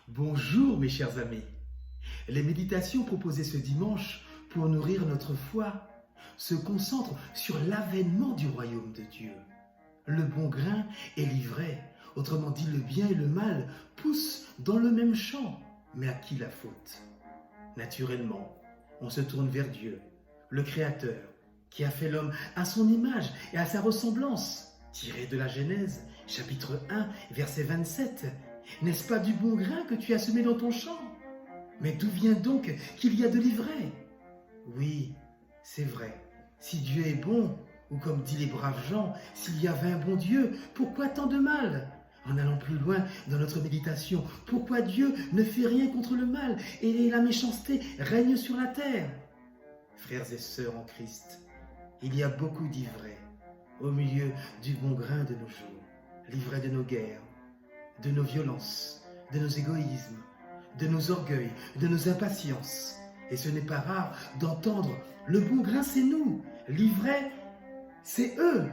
Bonjour mes chers amis. Les méditations proposées ce dimanche pour nourrir notre foi se concentrent sur l'avènement du royaume de Dieu. Le bon grain et l'ivraie, autrement dit le bien et le mal, poussent dans le même champ. Mais à qui la faute? Naturellement, on se tourne vers Dieu, le Créateur, qui a fait l'homme à son image et à sa ressemblance, tiré de la Genèse, chapitre 1, verset 27. N'est-ce pas du bon grain que tu as semé dans ton champ? Mais d'où vient donc qu'il y a de l'ivraie? Oui, c'est vrai. Si Dieu est bon, ou comme disent les braves gens, s'il y avait un bon Dieu, pourquoi tant de mal? En allant plus loin dans notre méditation, pourquoi Dieu ne fait rien contre le mal et la méchanceté règne sur la terre? Frères et sœurs en Christ, il y a beaucoup d'ivraie au milieu du bon grain de nos jours, l'ivraie de nos guerres, de nos violences, de nos égoïsmes, de nos orgueils, de nos impatiences. Et ce n'est pas rare d'entendre « le bon grain c'est nous, l'ivraie c'est eux ».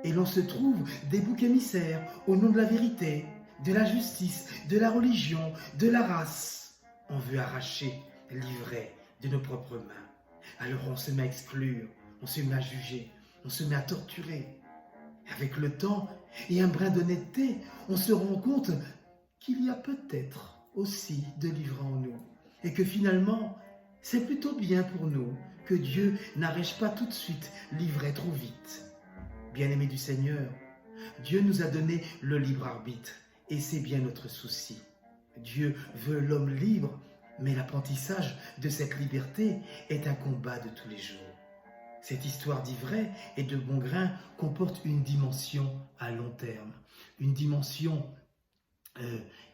Et l'on se trouve des boucs émissaires au nom de la vérité, de la justice, de la religion, de la race. On veut arracher l'ivraie de nos propres mains. Alors on se met à exclure, on se met à juger, on se met à torturer. Avec le temps et un brin d'honnêteté, on se rend compte qu'il y a peut-être aussi de l'ivraie en nous. Et que finalement, c'est plutôt bien pour nous que Dieu n'arrache pas tout de suite l'ivraie trop vite. Bien-aimés du Seigneur, Dieu nous a donné le libre arbitre et c'est bien notre souci. Dieu veut l'homme libre, mais l'apprentissage de cette liberté est un combat de tous les jours. Cette histoire d'ivraie et de bon grain comporte une dimension à long terme, une dimension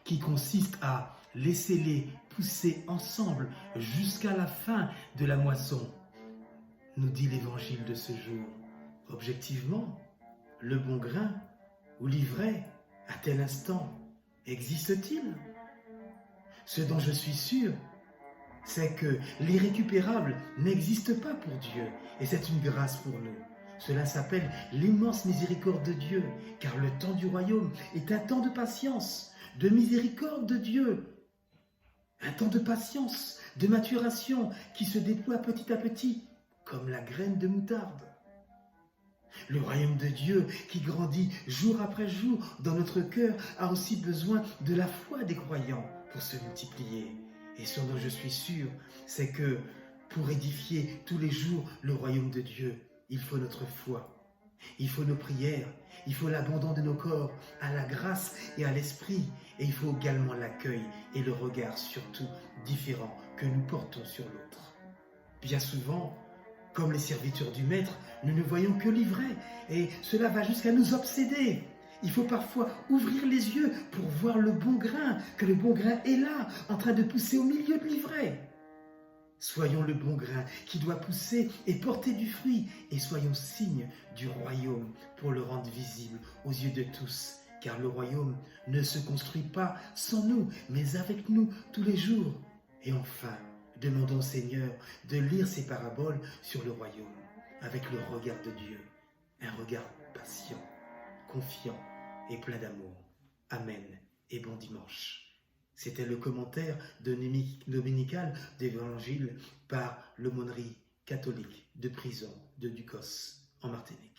qui consiste à laisser-les pousser ensemble jusqu'à la fin de la moisson, nous dit l'évangile de ce jour. Objectivement, le bon grain ou l'ivraie, à tel instant, existe-t-il? Ce dont je suis sûr, c'est que l'irrécupérable n'existe pas pour Dieu, et c'est une grâce pour nous. Cela s'appelle l'immense miséricorde de Dieu, car le temps du royaume est un temps de patience, de miséricorde de Dieu, un temps de patience, de maturation, qui se déploie petit à petit, comme la graine de moutarde. Le royaume de Dieu qui grandit jour après jour dans notre cœur a aussi besoin de la foi des croyants pour se multiplier. Et ce dont je suis sûr, c'est que pour édifier tous les jours le royaume de Dieu, il faut notre foi, il faut nos prières, il faut l'abandon de nos corps à la grâce et à l'esprit. Et il faut également l'accueil et le regard surtout différent que nous portons sur l'autre. Bien souvent, comme les serviteurs du Maître, nous ne voyons que l'ivraie et cela va jusqu'à nous obséder. Il faut parfois ouvrir les yeux pour voir le bon grain, que le bon grain est là, en train de pousser au milieu de l'ivraie. Soyons le bon grain qui doit pousser et porter du fruit et soyons signes du royaume pour le rendre visible aux yeux de tous. Car le royaume ne se construit pas sans nous, mais avec nous tous les jours. Et enfin, demandons au Seigneur de lire ces paraboles sur le royaume avec le regard de Dieu, un regard patient, confiant et plein d'amour. Amen et bon dimanche. C'était le commentaire dominical d'Évangile par l'aumônerie catholique de prison de Ducos en Martinique.